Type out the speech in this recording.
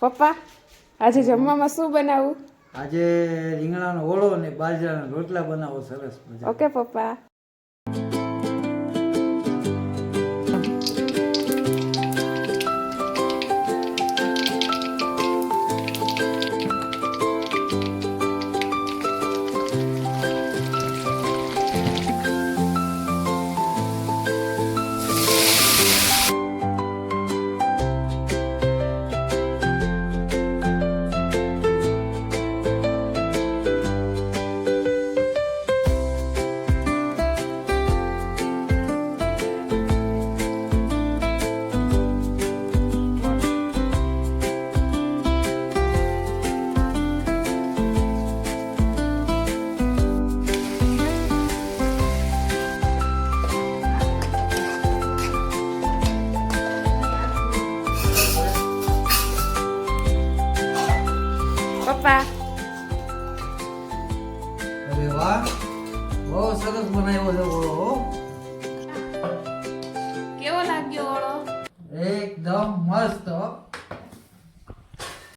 પપ્પા આજે જમવામાં શું બનાવું? આજે રીંગણાનો ઓળો અને બાજરાના રોટલા બનાવો સરસ મજા. ઓકે પપ્પા. પપ્પા અરે વાહ, બહુ સરસ બનાવ્યો છે ઓળો હો. કેવો લાગ્યો ઓળો? એકદમ મસ્ત હો.